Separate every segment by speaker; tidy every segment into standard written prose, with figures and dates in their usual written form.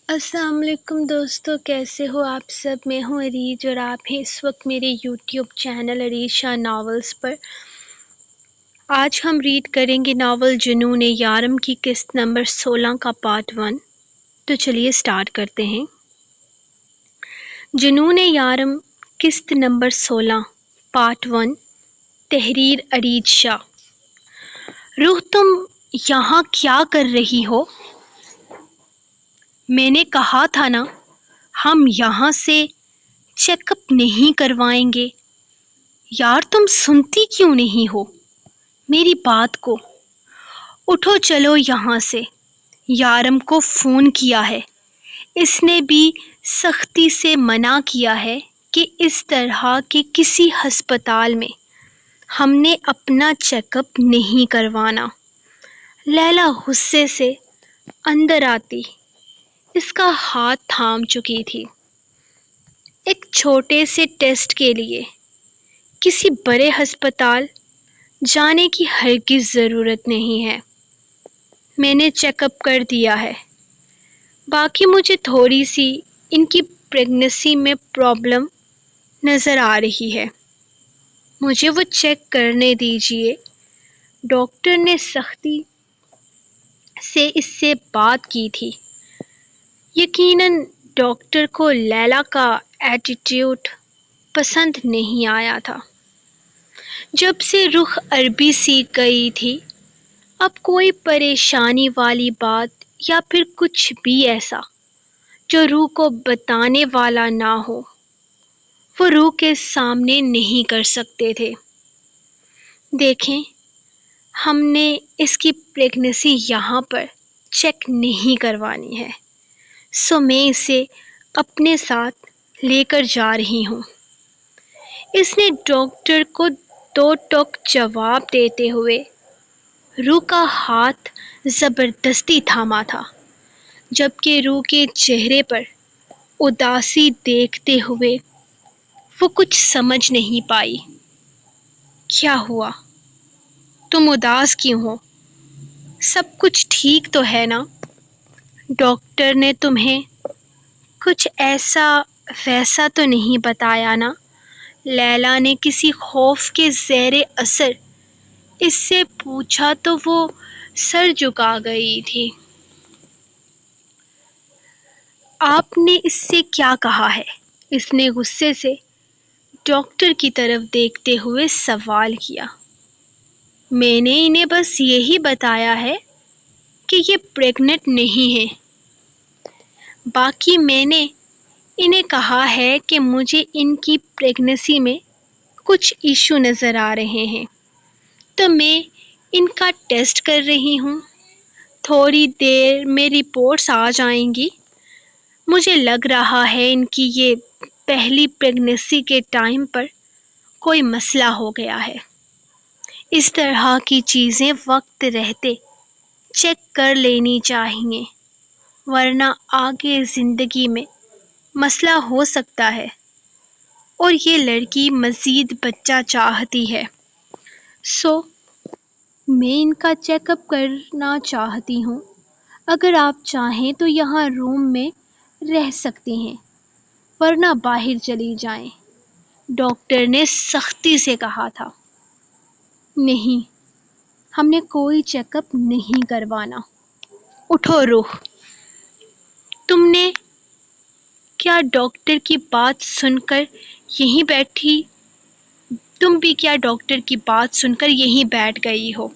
Speaker 1: السلام علیکم دوستو، کیسے ہو آپ سب؟ میں ہوں عریج اور آپ ہیں اس وقت میرے یوٹیوب چینل عریج شاہ ناولز پر۔ آج ہم ریڈ کریں گے ناول جنون یارم کی قسط نمبر 16 کا پارٹ 1۔ تو چلیے سٹارٹ کرتے ہیں۔ جنون یارم قسط نمبر 16 پارٹ 1، تحریر عریج شاہ۔ روح، تم یہاں کیا کر رہی ہو؟ میں نے کہا تھا نا، ہم یہاں سے چیک اپ نہیں کروائیں گے۔ یار تم سنتی کیوں نہیں ہو میری بات کو؟ اٹھو چلو یہاں سے۔ یارم کو فون کیا ہے، اس نے بھی سختی سے منع کیا ہے کہ اس طرح کے کسی ہسپتال میں ہم نے اپنا چیک اپ نہیں کروانا۔ لیلا غصے سے اندر آتی اس کا ہاتھ تھام چکی تھی۔ ایک چھوٹے سے ٹیسٹ کے لیے کسی بڑے ہسپتال جانے کی ہرگز ضرورت نہیں ہے۔ میں نے چیک اپ کر دیا ہے۔ باقی مجھے تھوڑی سی ان کی پریگننسی میں پرابلم نظر آ رہی ہے، مجھے وہ چیک کرنے دیجیے۔ ڈاکٹر نے سختی سے اس سے بات کی تھی۔ یقیناً ڈاکٹر کو لیلا کا ایٹیٹیوڈ پسند نہیں آیا تھا۔ جب سے رخ عربی سیکھ گئی تھی، اب کوئی پریشانی والی بات یا پھر کچھ بھی ایسا جو روح کو بتانے والا نہ ہو، وہ روح کے سامنے نہیں کر سکتے تھے۔ دیکھیں، ہم نے اس کی پریگننسی یہاں پر چیک نہیں کروانی ہے، سو میں اسے اپنے ساتھ لے کر جا رہی ہوں۔ اس نے ڈاکٹر کو دو ٹوک جواب دیتے ہوئے روح کا ہاتھ زبردستی تھاما تھا، جبکہ روح کے چہرے پر اداسی دیکھتے ہوئے وہ کچھ سمجھ نہیں پائی۔ کیا ہوا؟ تم اداس کیوں ہو؟ سب کچھ ٹھیک تو ہے نا؟ ڈاکٹر نے تمہیں کچھ ایسا ویسا تو نہیں بتایا نا؟ لیلا نے کسی خوف کے زیر اثر اس سے پوچھا تو وہ سر جھکا گئی تھی۔ آپ نے اس سے کیا کہا ہے؟ اس نے غصے سے ڈاکٹر کی طرف دیکھتے ہوئے سوال کیا۔ میں نے انہیں بس یہی بتایا ہے کہ یہ پریگننٹ نہیں ہے۔ باقی میں نے انہیں کہا ہے کہ مجھے ان کی پریگننسی میں کچھ ایشو نظر آ رہے ہیں، تو میں ان کا ٹیسٹ کر رہی ہوں۔ تھوڑی دیر میں رپورٹس آ جائیں گی۔ مجھے لگ رہا ہے ان کی یہ پہلی پریگننسی کے ٹائم پر کوئی مسئلہ ہو گیا ہے۔ اس طرح کی چیزیں وقت رہتے چیک کر لینی چاہیے، ورنہ آگے زندگی میں مسئلہ ہو سکتا ہے۔ اور یہ لڑکی مزید بچہ چاہتی ہے، سو میں ان کا چیک اپ کرنا چاہتی ہوں۔ اگر آپ چاہیں تو یہاں روم میں رہ سکتے ہیں، ورنہ باہر چلی جائیں، ڈاکٹر نے سختی سے کہا تھا۔ نہیں، ہم نے کوئی چیک اپ نہیں کروانا۔ اٹھو روح، تم نے کیا ڈاکٹر کی بات سن کر یہیں بیٹھی؟ تم بھی کیا ڈاکٹر کی بات سن کر یہیں بیٹھ گئی ہو؟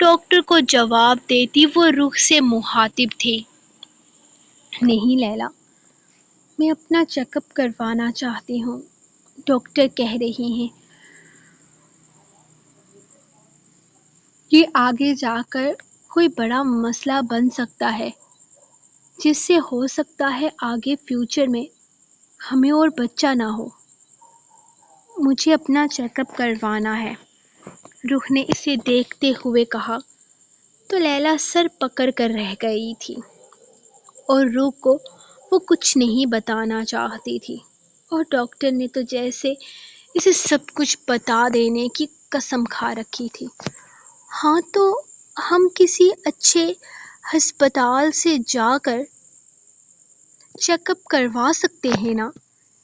Speaker 1: ڈاکٹر کو جواب دیتی وہ روح سے مخاطب تھی۔ نہیں لیلا، میں اپنا چیک اپ کروانا چاہتی ہوں، ڈاکٹر کہہ رہی ہیں۔ یہ آگے جا کر کوئی بڑا مسئلہ بن سکتا ہے، جس سے ہو سکتا ہے آگے فیوچر میں ہمیں اور بچہ نہ ہو۔ مجھے اپنا چیک اپ کروانا ہے، روح نے اسے دیکھتے ہوئے کہا۔ تو لیلا سر پکڑ کر رہ گئی تھی اور روح کو وہ کچھ نہیں بتانا چاہتی تھی، اور ڈاکٹر نے تو جیسے اسے سب کچھ بتا دینے کی قسم کھا رکھی تھی۔ ہاں تو ہم کسی اچھے ہسپتال سے جا کر چیک اپ کروا سکتے ہیں نا؟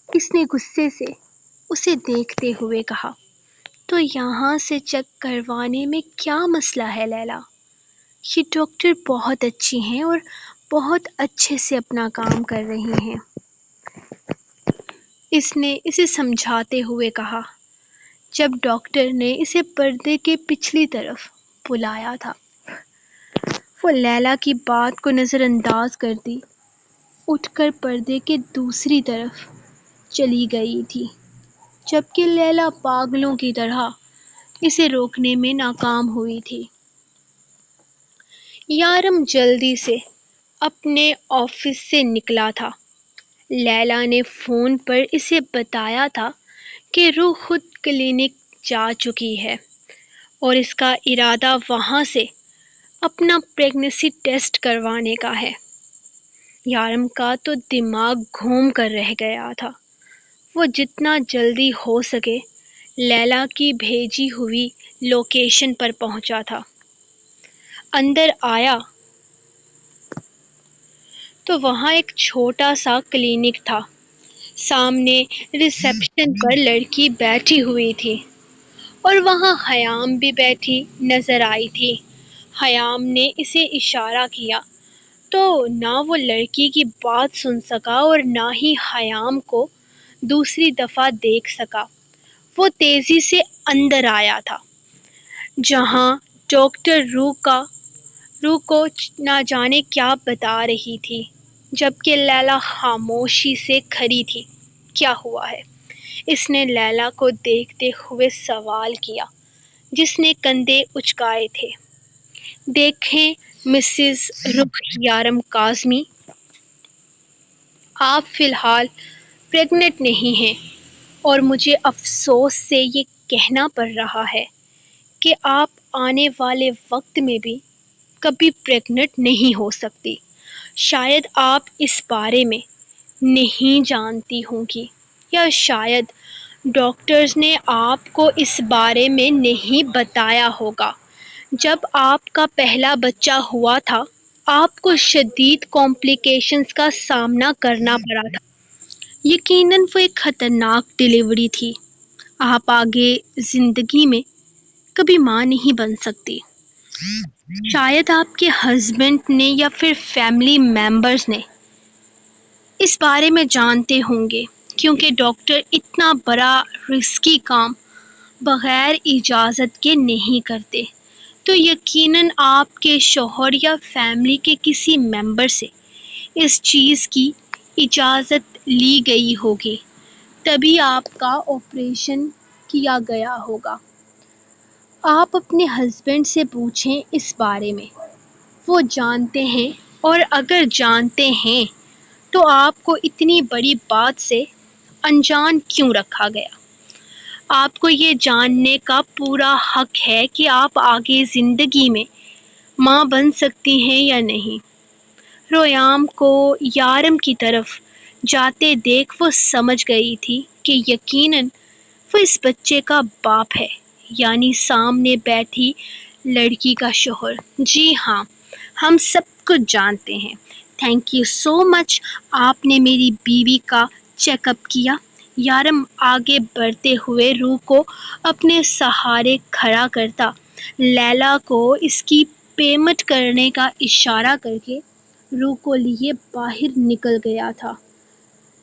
Speaker 1: اس نے غصے سے اسے دیکھتے ہوئے کہا۔ تو یہاں سے چیک کروانے میں کیا مسئلہ ہے لیلا؟ یہ ڈاکٹر بہت اچھی ہیں اور بہت اچھے سے اپنا کام کر رہی ہیں، اس نے اسے سمجھاتے ہوئے کہا۔ جب ڈاکٹر نے اسے پردے کے پچھلی طرف بلایا تھا، وہ لیلا کی بات کو نظر انداز کر دی، اٹھ کر پردے کے دوسری طرف چلی گئی تھی، جبکہ لیلا پاگلوں کی طرح اسے روکنے میں ناکام ہوئی تھی۔ یارم جلدی سے اپنے آفس سے نکلا تھا۔ لیلا نے فون پر اسے بتایا تھا کہ روح خود کلینک جا چکی ہے اور اس کا ارادہ وہاں سے اپنا پریگننسی ٹیسٹ کروانے کا ہے۔ یارم کا تو دماغ گھوم کر رہ گیا تھا۔ وہ جتنا جلدی ہو سکے لیلا کی بھیجی ہوئی لوکیشن پر پہنچا تھا۔ اندر آیا تو وہاں ایک چھوٹا سا کلینک تھا۔ سامنے ریسیپشن پر لڑکی بیٹھی ہوئی تھی اور وہاں خیام بھی بیٹھی نظر آئی تھی۔ خیام نے اسے اشارہ کیا تو نہ وہ لڑکی کی بات سن سکا اور نہ ہی خیام کو دوسری دفعہ دیکھ سکا۔ وہ تیزی سے اندر آیا تھا، جہاں ڈاکٹر روح کو نہ جانے کیا بتا رہی تھی، جبکہ لیلا خاموشی سے کھڑی تھی۔ کیا ہوا ہے؟ اس نے لیلا کو دیکھتے ہوئے سوال کیا، جس نے کندھے اچکائے تھے۔ دیکھیں مسز رخ یارم کاظمی، آپ فی الحال پریگننٹ نہیں ہیں اور مجھے افسوس سے یہ کہنا پڑ رہا ہے کہ آپ آنے والے وقت میں بھی کبھی پریگننٹ نہیں ہو سکتی۔ شاید آپ اس بارے میں نہیں جانتی ہوں گی، یا شاید ڈاکٹرز نے آپ کو اس بارے میں نہیں بتایا ہوگا۔ جب آپ کا پہلا بچہ ہوا تھا، آپ کو شدید کمپلیکیشنز کا سامنا کرنا پڑا تھا۔ یقیناً وہ ایک خطرناک ڈیلیوری تھی۔ آپ آگے زندگی میں کبھی ماں نہیں بن سکتی۔ شاید آپ کے ہسبینڈ نے یا پھر فیملی ممبرز نے اس بارے میں جانتے ہوں گے، کیونکہ ڈاکٹر اتنا بڑا رسکی کام بغیر اجازت کے نہیں کرتے۔ تو یقیناً آپ کے شوہر یا فیملی کے کسی ممبر سے اس چیز کی اجازت لی گئی ہوگی، تبھی آپ کا آپریشن کیا گیا ہوگا۔ آپ اپنے ہسبینڈ سے پوچھیں اس بارے میں، وہ جانتے ہیں، اور اگر جانتے ہیں تو آپ کو اتنی بڑی بات سے انجان کیوں رکھا گیا؟ آپ کو یہ جاننے کا پورا حق ہے کہ آپ آگے زندگی میں ماں بن سکتی ہیں یا نہیں۔ رویام کو یارم کی طرف جاتے دیکھ وہ سمجھ گئی تھی کہ یقیناً وہ اس بچے کا باپ ہے، یعنی سامنے بیٹھی لڑکی کا شوہر۔ جی ہاں، ہم سب کچھ جانتے ہیں۔ تھینک یو سو مچ، آپ نے میری بیوی کا چیک اپ کیا۔ یارم آگے بڑھتے ہوئے روح کو اپنے سہارے کھڑا کرتا لیلا کو اس کی پیمنٹ کرنے کا اشارہ کر کے روح کو لیے باہر نکل گیا تھا،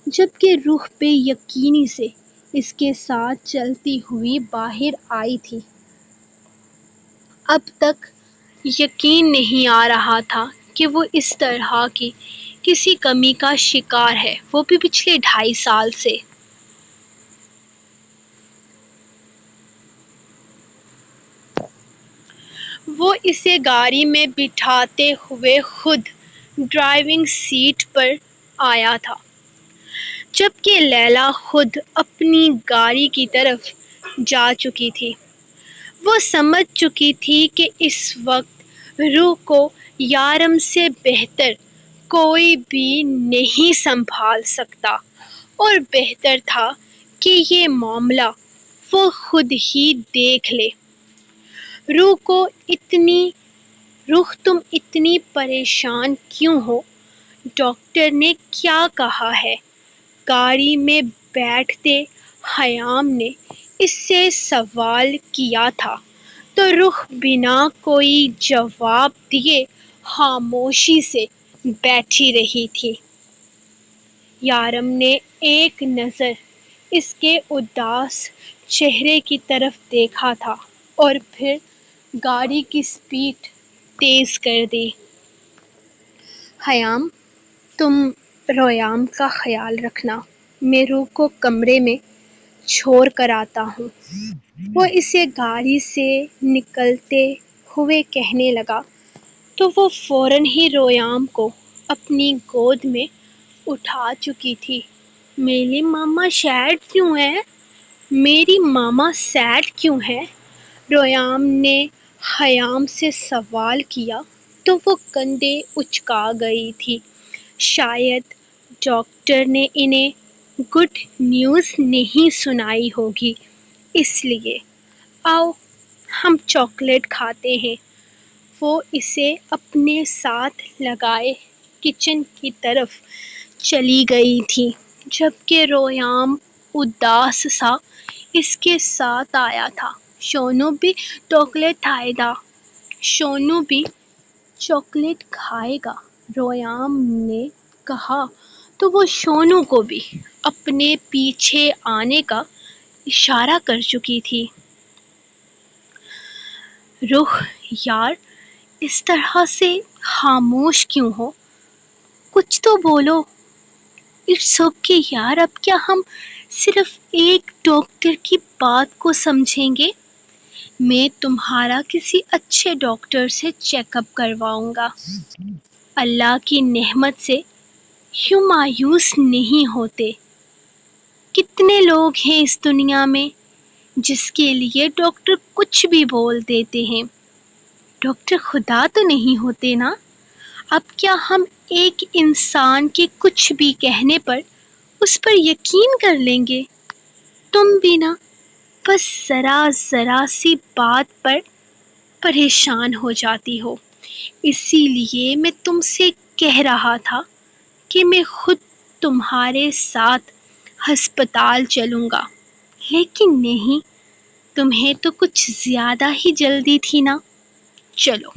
Speaker 1: جبکہ روح بے یقینی سے اس کے ساتھ چلتی ہوئی باہر آئی تھی۔ اب تک یقین نہیں آ رہا تھا کہ وہ اس طرح کی کسی کمی کا شکار ہے، وہ بھی پچھلے 2.5 سال سے۔ وہ اسے گاڑی میں بٹھاتے ہوئے خود ڈرائیونگ سیٹ پر آیا تھا، جبکہ لیلا خود اپنی گاڑی کی طرف جا چکی تھی۔ وہ سمجھ چکی تھی کہ اس وقت روح کو یارم سے بہتر کوئی بھی نہیں سنبھال سکتا، اور بہتر تھا کہ یہ معاملہ وہ خود ہی دیکھ لے۔ روح تم اتنی پریشان کیوں ہو؟ ڈاکٹر نے کیا کہا ہے؟ گاڑی میں بیٹھتے خیام نے اس سے سوال کیا تھا تو رخ بنا کوئی جواب دیے خاموشی سے بیٹھی رہی تھی۔ یارم نے ایک نظر اس کے اداس چہرے کی طرف دیکھا تھا اور پھر گاڑی کی سپیڈ تیز کر دی۔ خیام، تم ریام کا خیال رکھنا، میں روح کو کمرے میں چھوڑ کر آتا ہوں۔ وہ اسے گاڑی سے نکلتے ہوئے کہنے لگا تو وہ فوراً ہی ریام کو اپنی گود میں اٹھا چکی تھی۔ میری ماما سیڈ کیوں ہے؟ میری ماما سیڈ کیوں ہے؟ ریام نے خیام سے سوال کیا تو وہ کندھے اچکا گئی تھی۔ شاید ڈاکٹر نے انہیں گڈ نیوز نہیں سنائی ہوگی، اس لیے۔ آؤ ہم چاکلیٹ کھاتے ہیں۔ وہ اسے اپنے ساتھ لگائے کچن کی طرف چلی گئی تھی جبکہ ریام اداس سا اس کے ساتھ آیا تھا۔ شونو بھی چاکلیٹ کھائے گا؟ شونو بھی چاکلیٹ کھائے گا، ریام نے کہا تو وہ شونو کو بھی اپنے پیچھے آنے کا اشارہ کر چکی تھی۔ روح یار، اس طرح سے خاموش کیوں ہو؟ کچھ تو بولو۔ اٹس اوکے یار، اب کیا ہم صرف ایک ڈاکٹر کی بات کو سمجھیں گے؟ میں تمہارا کسی اچھے ڈاکٹر سے چیک اپ کرواؤں گا۔ اللہ کی نعمت سے یوں مایوس نہیں ہوتے۔ کتنے لوگ ہیں اس دنیا میں جس کے لیے ڈاکٹر کچھ بھی بول دیتے ہیں۔ ڈاکٹر خدا تو نہیں ہوتے نا؟ اب کیا ہم ایک انسان کے کچھ بھی کہنے پر اس پر یقین کر لیں گے؟ تم بھی نا بس ذرا سی بات پر پریشان ہو جاتی ہو۔ اسی لیے میں تم سے کہہ رہا تھا کہ میں خود تمہارے ساتھ ہسپتال چلوں گا، لیکن نہیں، تمہیں تو کچھ زیادہ ہی جلدی تھی نا۔ چلو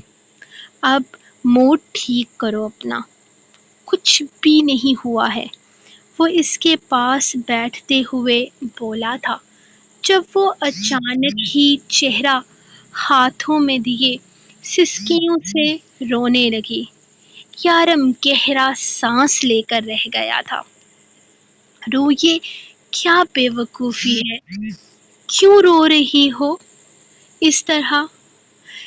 Speaker 1: اب موڈ ٹھیک کرو اپنا، کچھ بھی نہیں ہوا ہے، وہ اس کے پاس بیٹھتے ہوئے بولا تھا جب وہ اچانک ہی چہرہ ہاتھوں میں دیے سسکیوں سے رونے لگی۔ یارم گہرا سانس لے کر رہ گیا تھا۔ رو، یہ کیا بے وقوفی ہے؟ کیوں رو رہی ہو اس طرح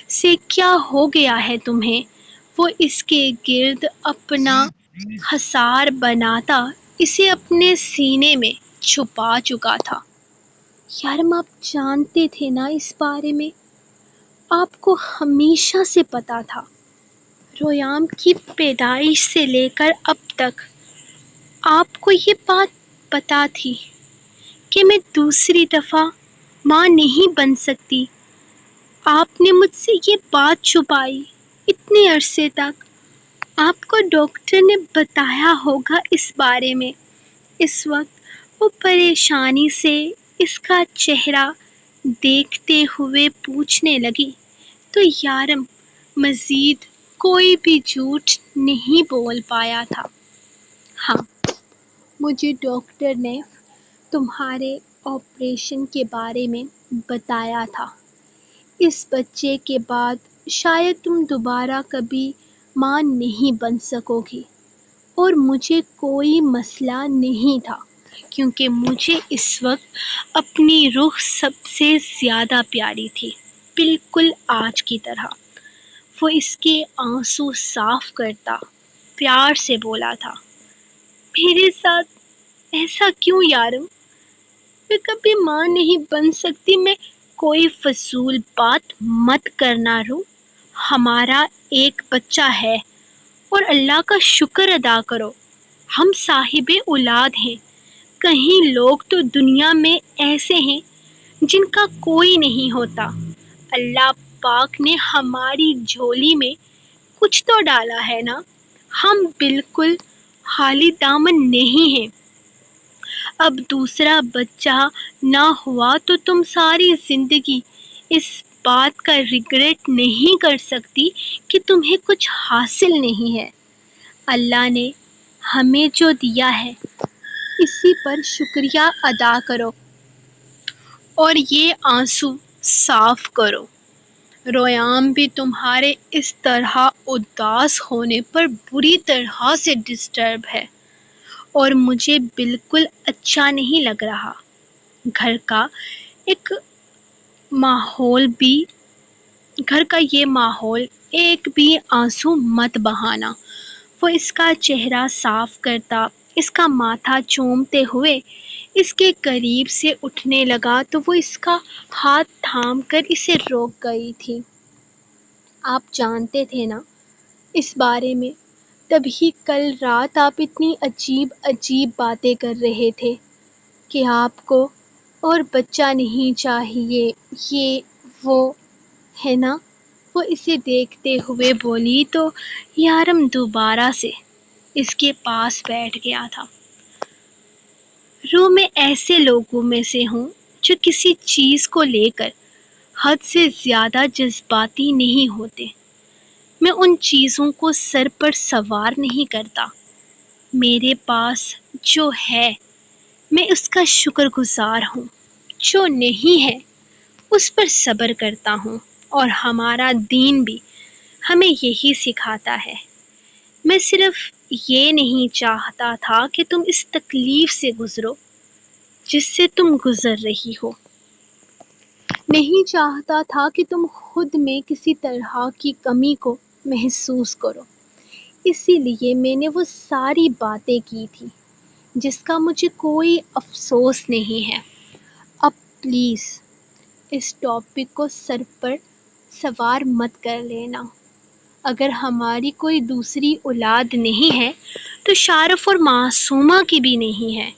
Speaker 1: سے؟ کیا ہو گیا ہے تمہیں؟ وہ اس کے گرد اپنا حصار بناتا اسے اپنے سینے میں چھپا چکا تھا۔ یارم، آپ جانتے تھے نا اس بارے میں؟ آپ کو ہمیشہ سے پتا تھا۔ ریام کی پیدائش سے لے کر اب تک آپ کو یہ بات پتا تھی کہ میں دوسری دفعہ ماں نہیں بن سکتی۔ آپ نے مجھ سے یہ بات چھپائی اتنے عرصے تک۔ آپ کو ڈاکٹر نے بتایا ہوگا اس بارے میں۔ اس وقت وہ پریشانی سے اس کا چہرہ دیکھتے ہوئے پوچھنے لگی تو یارم مزید کوئی بھی جھوٹ نہیں بول پایا تھا۔ ہاں، مجھے ڈاکٹر نے تمہارے آپریشن کے بارے میں بتایا تھا۔ اس بچے کے بعد شاید تم دوبارہ کبھی ماں نہیں بن سکو گی، اور مجھے کوئی مسئلہ نہیں تھا کیونکہ مجھے اس وقت اپنی روح سب سے زیادہ پیاری تھی، بالکل آج کی طرح۔ وہ اس کے آنسو صاف کرتا پیار سے بولا تھا۔ میرے ساتھ ایسا کیوں یارم؟ میں کبھی ماں نہیں بن سکتی۔ میں کوئی فضول بات مت کرنا رو، ہمارا ایک بچہ ہے اور اللہ کا شکر ادا کرو، ہم صاحب اولاد ہیں۔ کہیں لوگ تو دنیا میں ایسے ہیں جن کا کوئی نہیں ہوتا۔ اللہ پاک نے ہماری جھولی میں کچھ تو ڈالا ہے نا، ہم بالکل خالی دامن نہیں ہے۔ اب دوسرا بچہ نہ ہوا تو تم ساری زندگی اس بات کا ریگریٹ نہیں کر سکتی کہ تمہیں کچھ حاصل نہیں ہے۔ اللہ نے ہمیں جو دیا ہے اسی پر شکریہ ادا کرو اور یہ آنسو صاف کرو۔ ریام بھی تمہارے اس طرح اداس ہونے پر بری طرح سے ڈسٹرب ہے اور مجھے بالکل اچھا نہیں لگ رہا۔ گھر کا ایک ماحول بھی گھر کا یہ ماحول ایک بھی آنسو مت بہانا۔ وہ اس کا چہرہ صاف کرتا، اس کا ماتھا چومتے ہوئے اس کے قریب سے اٹھنے لگا تو وہ اس کا ہاتھ تھام کر اسے روک گئی تھی۔ آپ جانتے تھے نا اس بارے میں، تبھی کل رات آپ اتنی عجیب عجیب باتیں کر رہے تھے کہ آپ کو اور بچہ نہیں چاہیے، یہ وہ ہے نا۔ وہ اسے دیکھتے ہوئے بولی تو یارم دوبارہ سے اس کے پاس بیٹھ گیا تھا۔ روح میں ایسے لوگوں میں سے ہوں جو کسی چیز کو لے کر حد سے زیادہ جذباتی نہیں ہوتے۔ میں ان چیزوں کو سر پر سوار نہیں کرتا۔ میرے پاس جو ہے میں اس کا شکر گزار ہوں، جو نہیں ہے اس پر صبر کرتا ہوں، اور ہمارا دین بھی ہمیں یہی سکھاتا ہے۔ میں صرف یہ نہیں چاہتا تھا کہ تم اس تکلیف سے گزرو جس سے تم گزر رہی ہو۔ نہیں چاہتا تھا کہ تم خود میں کسی طرح کی کمی کو محسوس کرو۔ اسی لیے میں نے وہ ساری باتیں کی تھی جس کا مجھے کوئی افسوس نہیں ہے۔ اب پلیز اس ٹاپک کو سر پر سوار مت کر لینا۔ اگر ہماری کوئی دوسری اولاد نہیں ہے تو شارف اور معصومہ کی بھی نہیں ہے۔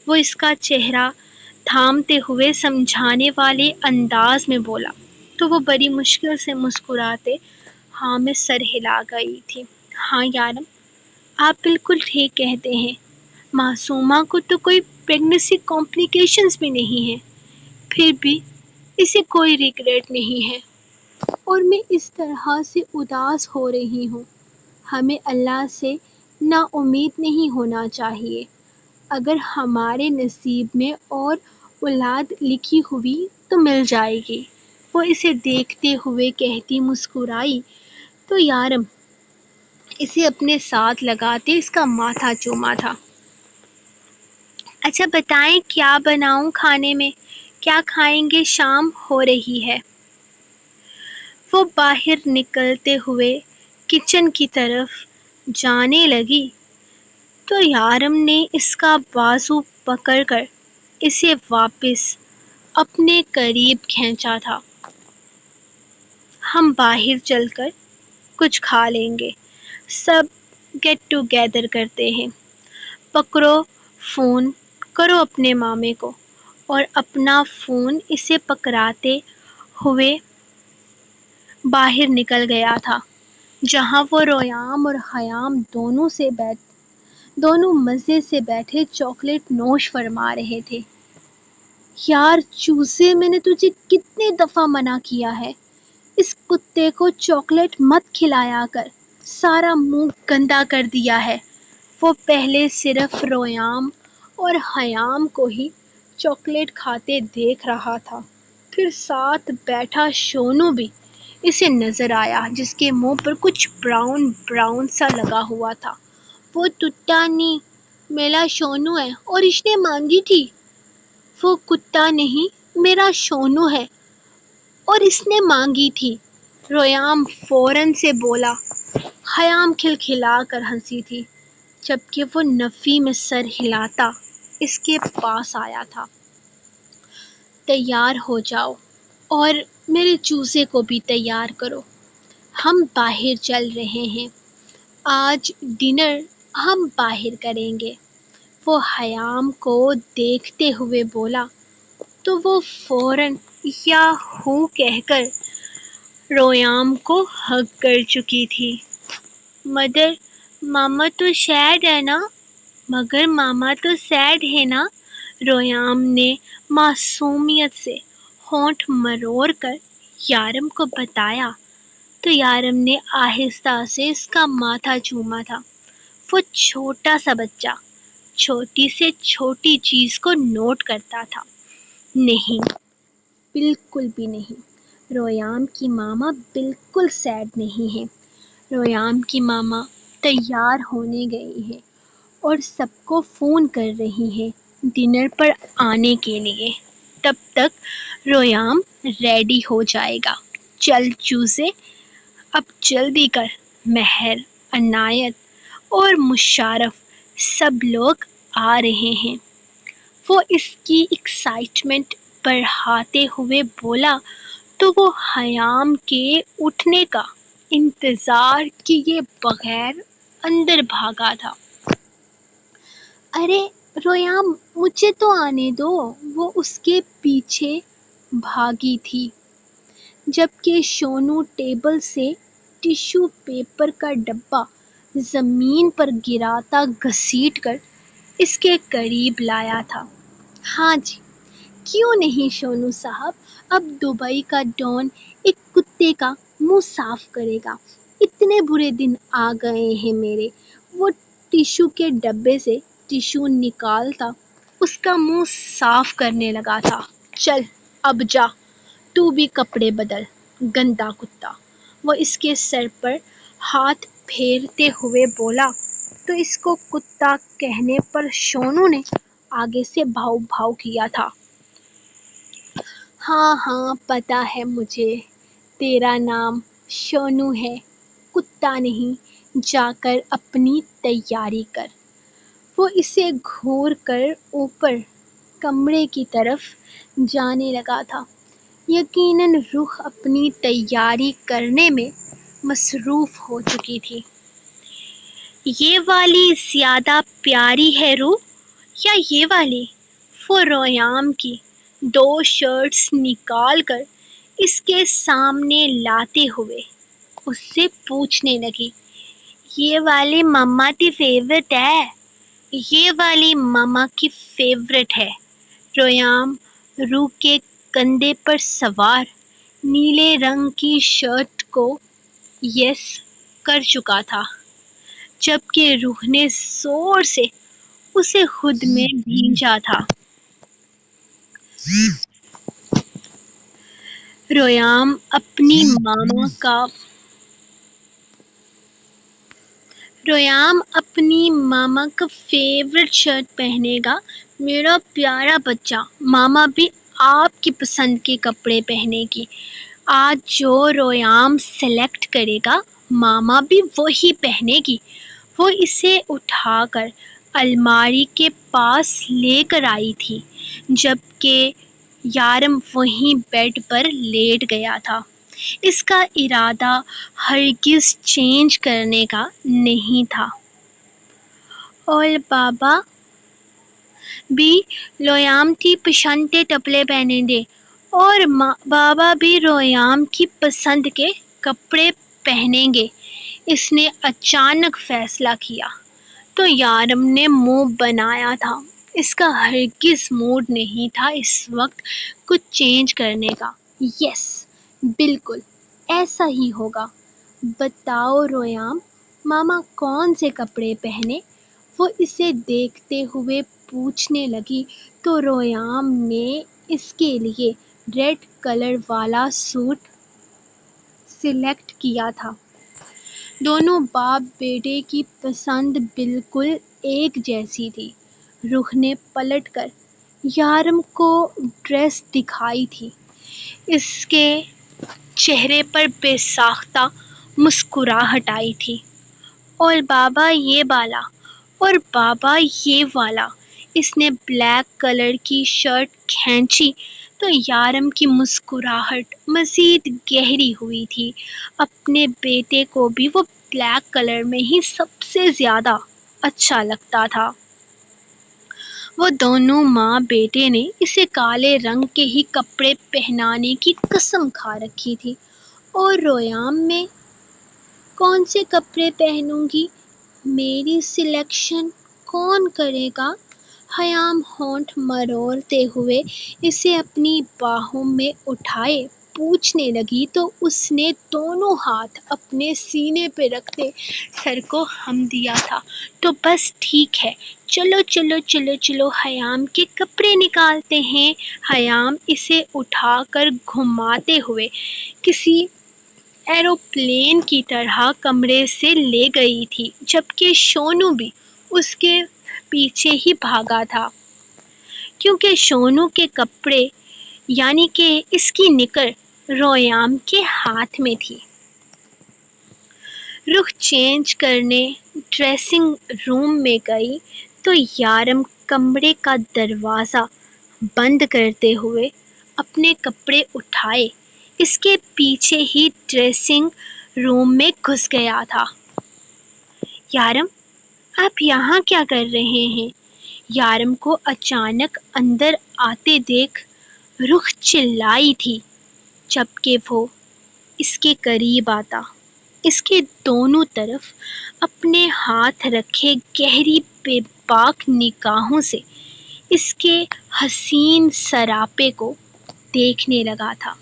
Speaker 1: وہ اس کا چہرہ تھامتے ہوئے سمجھانے والے انداز میں بولا تو وہ بڑی مشکل سے مسکراتے ہاں میں سر ہلا گئی تھی۔ ہاں یارم، آپ بالکل ٹھیک کہتے ہیں۔ معصومہ کو تو کوئی پریگننسی کمپلیکیشنز بھی نہیں ہیں، پھر بھی اسے کوئی ریگریٹ نہیں ہے، اور میں اس طرح سے اداس ہو رہی ہوں۔ ہمیں اللہ سے نا امید نہیں ہونا چاہیے۔ اگر ہمارے نصیب میں اور اولاد لکھی ہوئی تو مل جائے گی۔ وہ اسے دیکھتے ہوئے کہتی مسکرائی تو یارم اسے اپنے ساتھ لگاتے اس کا ماتھا چوما تھا۔ اچھا بتائیں کیا بناؤں کھانے میں؟ کیا کھائیں گے؟ شام ہو رہی ہے۔ وہ باہر نکلتے ہوئے کچن کی طرف جانے لگی تو یارم نے اس کا بازو پکڑ کر اسے واپس اپنے قریب کھینچا تھا۔ ہم باہر چل کر کچھ کھا لیں گے، سب گیٹ ٹوگیدر کرتے ہیں۔ پکڑو فون کرو اپنے مامے کو، اور اپنا فون اسے پکڑاتے ہوئے باہر نکل گیا تھا جہاں وہ ریام اور خیام دونوں مزے سے بیٹھے چاکلیٹ نوش فرما رہے تھے۔ یار چوزے، میں نے تجھے کتنے دفعہ منع کیا ہے، اس کتے کو چاکلیٹ مت کھلایا کر، سارا منہ گندا کر دیا ہے۔ وہ پہلے صرف ریام اور خیام کو ہی چاکلیٹ کھاتے دیکھ رہا تھا، پھر ساتھ بیٹھا شونو بھی اسے نظر آیا جس کے منہ پر کچھ براؤن براؤن سا لگا ہوا تھا۔ وہ ٹٹا نہیں، میرا شونو ہے اور اس نے مانگی تھی۔ وہ کتا نہیں، میرا شونو ہے اور اس نے مانگی تھی، ریام فوراً سے بولا۔ خیام کھلکھلا کر ہنسی تھی جبکہ وہ نفی میں سر ہلاتا اس کے پاس آیا تھا۔ تیار ہو جاؤ اور میرے چوزے کو بھی تیار کرو، ہم باہر چل رہے ہیں، آج ڈنر ہم باہر کریں گے۔ وہ خیام کو دیکھتے ہوئے بولا تو وہ فوراً یاہو کہہ کر ریام کو ہگ کر چکی تھی۔ مدر ماما تو سیڈ ہے نا؟ مگر ماما تو سیڈ ہے نا؟ ریام نے معصومیت سے ہونٹ مروڑ کر یارم کو بتایا تو یارم نے آہستہ سے اس کا ماتھا چوما تھا۔ وہ چھوٹا سا بچہ چھوٹی سے چھوٹی چیز کو نوٹ کرتا تھا۔ نہیں، بالکل بھی نہیں، ریام کی ماما بالکل سیڈ نہیں ہے۔ ریام کی ماما تیار ہونے گئی ہے اور سب کو فون کر رہی ہے ڈنر پر آنے کے لیے۔ تب تک ریام ریڈی ہو جائے گا۔ چل چوزے، اب جلدی کر۔ مہر، عنایت اور مشرف سب لوگ آ رہے ہیں۔ وہ اس کی ایکسائٹمنٹ بڑھاتے ہوئے بولا تو وہ حیام کے اٹھنے کا انتظار کیے بغیر اندر بھاگا تھا۔ ارے ریام، مجھے تو آنے دو، وہ اس کے پیچھے بھاگی تھی، جبکہ شونو ٹیبل سے ٹیشو پیپر کا ڈبہ زمین پر گراتا گھسیٹ کر اس کے قریب لایا تھا۔ ہاں جی، کیوں نہیں شونو صاحب، اب دبئی کا ڈان ایک کتے کا منہ صاف کرے گا۔ اتنے برے دن آ گئے ہیں میرے۔ وہ ٹیشو کے ڈبے سے ٹیشو نکالتا اس کا منہ صاف کرنے لگا تھا۔ چل اب جا، تو بھی کپڑے بدل، گندا کتا۔ وہ اس کے سر پر ہاتھ پھیرتے ہوئے بولا تو اس کو کتا کہنے پر شونو نے آگے سے بھاؤ بھاؤ کیا تھا۔ ہاں ہاں، پتہ ہے مجھے، تیرا نام شونو ہے، کتا نہیں۔ جا کر اپنی تیاری کر۔ وہ اسے گھور کر اوپر کمرے کی طرف جانے لگا تھا، یقیناً روح اپنی تیاری کرنے میں مصروف ہو چکی تھی۔ یہ والی زیادہ پیاری ہے روح، یا یہ والی؟ وہ ریام کی دو شرٹس نکال کر اس کے سامنے لاتے ہوئے اس سے پوچھنے لگی۔ یہ والی مما کی فیورٹ ہے، یہ والی ماما کی فیورٹ ہے۔ ریام روح کے کندھے پر سوار نیلے رنگ کی شرٹ کو یس کر چکا تھا، جبکہ روح نے زور سے اسے خود میں بھیجا تھا۔ ریام اپنی ماما کا فیورٹ شرٹ پہنے گا۔ میرا پیارا بچہ، ماما بھی آپ کی پسند کے کپڑے پہنے گی۔ آج جو ریام سلیکٹ کرے گا ماما بھی وہی پہنے گی۔ وہ اسے اٹھا کر الماری کے پاس لے کر آئی تھی، جبکہ یارم وہیں بیڈ پر لیٹ گیا تھا۔ اس کا ارادہ ہرگز چینج کرنے کا نہیں تھا۔ اور بابا بھی ریام کی پسند کے کپڑے پہنیں گے، اور بابا بھی ریام کی پسند کے کپڑے پہنیں گے، اس نے اچانک فیصلہ کیا۔ تو یارم نے منہ بنایا تھا۔ اس کا ہرگز موڈ نہیں تھا اس وقت کچھ چینج کرنے کا۔ یس، بالکل ایسا ہی ہوگا۔ بتاؤ ریام، ماما کون سے کپڑے پہنے؟ وہ اسے دیکھتے ہوئے پوچھنے لگی تو ریام نے اس کے لیے ریڈ کلر والا سوٹ سلیکٹ کیا تھا۔ دونوں باپ بیٹے کی پسند بالکل ایک جیسی تھی۔ روح نے پلٹ کر یارم کو ڈریس دکھائی تھی۔ اس کے چہرے پر بے ساختہ مسکراہٹ آئی تھی۔ اور بابا یہ والا، اور بابا یہ والا۔ اس نے بلیک کلر کی شرٹ کھینچی تو یارم کی مسکراہٹ مزید گہری ہوئی تھی۔ اپنے بیٹے کو بھی وہ بلیک کلر میں ہی سب سے زیادہ اچھا لگتا تھا۔ وہ دونوں ماں بیٹے نے اسے کالے رنگ کے ہی کپڑے پہنانے کی قسم کھا رکھی تھی۔ اور ریام میں کون سے کپڑے پہنوں گی؟ میری سلیکشن کون کرے گا؟ خیام ہونٹ مروڑتے ہوئے اسے اپنی باہوں میں اٹھائے پوچھنے لگی تو اس نے دونوں ہاتھ اپنے سینے پہ رکھتے سر کو ہم دیا تھا۔ تو بس ٹھیک ہے، چلو چلو چلو چلو خیام کے کپڑے نکالتے ہیں۔ خیام اسے اٹھا کر گھماتے ہوئے کسی ایروپلین کی طرح کمرے سے لے گئی تھی، جبکہ شونو بھی اس کے پیچھے ہی بھاگا تھا، کیونکہ شونو کے کپڑے یعنی کہ اس کی نکر رویام کے ہاتھ میں تھی۔ رخ چینج کرنے ڈریسنگ روم میں گئی تو یارم کمرے کا دروازہ بند کرتے ہوئے اپنے کپڑے اٹھائے اس کے پیچھے ہی ڈریسنگ روم میں گھس گیا تھا۔ یارم، آپ یہاں کیا کر رہے ہیں؟ یارم کو اچانک اندر آتے دیکھ رخ چلائی تھی، جبکہ وہ اس کے قریب آتا اس کے دونوں طرف اپنے ہاتھ رکھے گہری بے باک نگاہوں سے اس کے حسین سراپے کو دیکھنے لگا تھا۔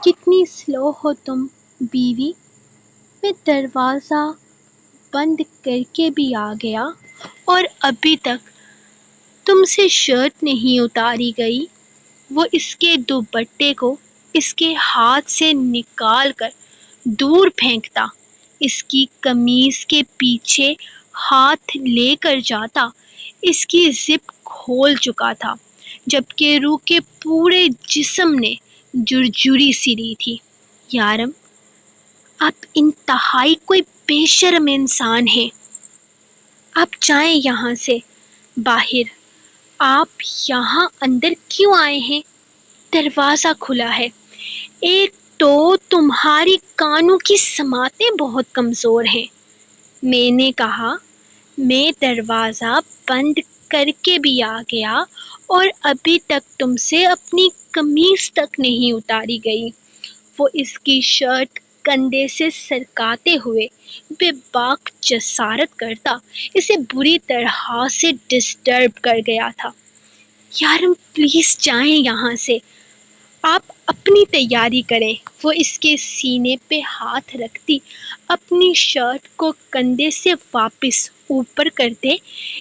Speaker 1: کتنی سلو ہو تم بیوی، میں دروازہ بند کر کے بھی آ گیا اور ابھی تک تم سے شرٹ نہیں اتاری گئی۔ وہ اس کے دوپٹے کو اس کے ہاتھ سے نکال کر دور پھینکتا، اس کی قمیض کے پیچھے ہاتھ لے کر جاتا۔ اس کی زپ کھول چکا تھا، جبکہ روح کے پورے جسم نے جرجری سی لی تھی۔ یارم، آپ انتہائی کوئی بے شرم انسان ہیں۔ آپ جائیں یہاں سے باہر۔ آپ یہاں اندر کیوں آئے ہیں؟ دروازہ کھلا ہے۔ ایک تو تمہاری کانوں کی سماعتیں بہت کمزور ہیں۔ میں نے کہا، میں دروازہ بند کر کے بھی آ گیا اور ابھی تک تم سے اپنی قمیض تک نہیں اتاری گئی۔ وہ اس کی شرٹ کندھے سے سرکاتے ہوئے بے باک جسارت کرتا اسے بری طرح سے ڈسٹرب کر گیا تھا۔ یارم، پلیز جائیں یہاں سے۔ آپ اپنی تیاری کریں۔ وہ اس کے سینے پہ ہاتھ رکھتی اپنی شرٹ کو کندھے سے واپس اوپر کرتے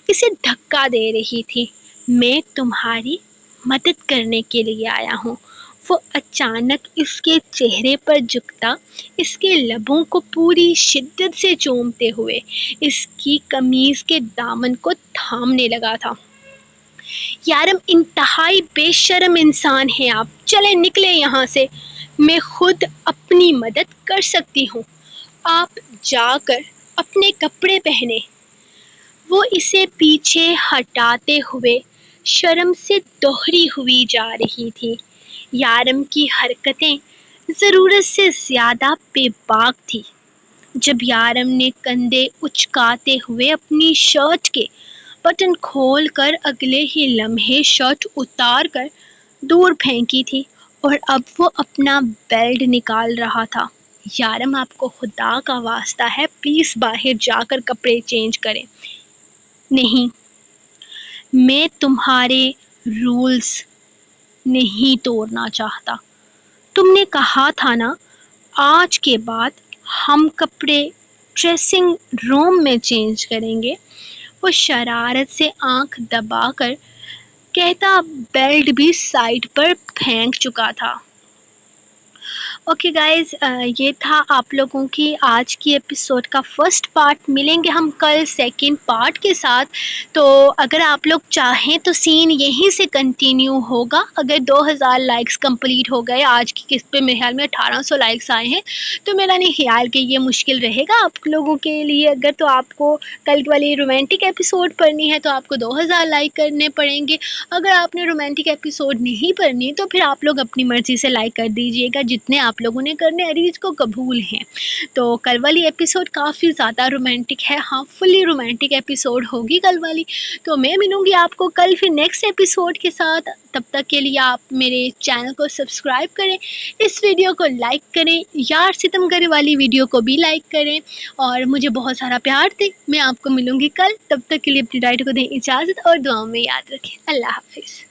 Speaker 1: اسے دھکا دے رہی تھی۔ میں تمہاری مدد کرنے کے لیے آیا ہوں۔ وہ اچانک اس کے چہرے پر جھکتا اس کے لبوں کو پوری شدت سے چومتے ہوئے اس کی قمیض کے دامن کو تھامنے لگا تھا۔ یارم، انتہائی بے شرم انسان ہیں آپ۔ چلیں نکلیں یہاں سے، میں خود اپنی مدد کر سکتی ہوں۔ آپ جا کر اپنے کپڑے پہنیں۔ وہ اسے پیچھے ہٹاتے ہوئے شرم سے دوہری ہوئی جا رہی تھی۔ یارم کی حرکتیں ضرورت سے زیادہ بے باک تھی۔ جب یارم نے کندھے اچکاتے ہوئے اپنی شرٹ کے بٹن کھول کر اگلے ہی لمحے شرٹ اتار کر دور پھینکی تھی اور اب وہ اپنا بیلٹ نکال رہا تھا۔ یارم، آپ کو خدا کا واسطہ ہے، پلیز باہر جا کر کپڑے چینج کریں۔ نہیں، میں تمہارے رولز نہیں توڑنا چاہتا۔ تم نے کہا تھا نا، آج کے بعد ہم کپڑے ڈریسنگ روم میں چینج کریں گے۔ وہ شرارت سے آنکھ دبا کر کہتا بیلٹ بھی سائڈ پر پھینک چکا تھا۔ اوکے گائز، یہ تھا آپ لوگوں کی آج کی ایپیسوڈ کا فرسٹ پارٹ۔ ملیں گے ہم کل سیکنڈ پارٹ کے ساتھ۔ تو اگر آپ لوگ چاہیں تو سین یہیں سے کنٹینیو ہوگا۔ اگر 2000 لائکس کمپلیٹ ہو گئے، آج کی قسط پہ میرے خیال میں 1800 لائکس آئے ہیں، تو میرا نہیں خیال کہ یہ مشکل رہے گا آپ لوگوں کے لیے۔ اگر تو آپ کو کل والی رومانٹک ایپیسوڈ پڑھنی ہے تو آپ کو 2000 لائک کرنے پڑیں گے۔ اگر آپ نے رومانٹک ایپیسوڈ نہیں پڑھنی تو پھر آپ لوگ اپنی مرضی سے لائک کر دیجیے گا، جتنے آپ آپ لوگوں نے کرنے عریض کو قبول ہیں۔ تو کل والی ایپیسوڈ کافی زیادہ رومانٹک ہے، ہاں فلی رومانٹک ایپیسوڈ ہوگی کل والی۔ تو میں ملوں گی آپ کو کل پھر نیکسٹ ایپیسوڈ کے ساتھ، تب تک کے لیے آپ میرے چینل کو سبسکرائب کریں، اس ویڈیو کو لائک کریں، یار ستم گر والی ویڈیو کو بھی لائک کریں اور مجھے بہت سارا پیار دیں۔ میں آپ کو ملوں گی کل، تب تک کے لیے اپنی ڈائٹ کو دیں اجازت اور دعاؤں میں یاد رکھیں۔ اللہ حافظ۔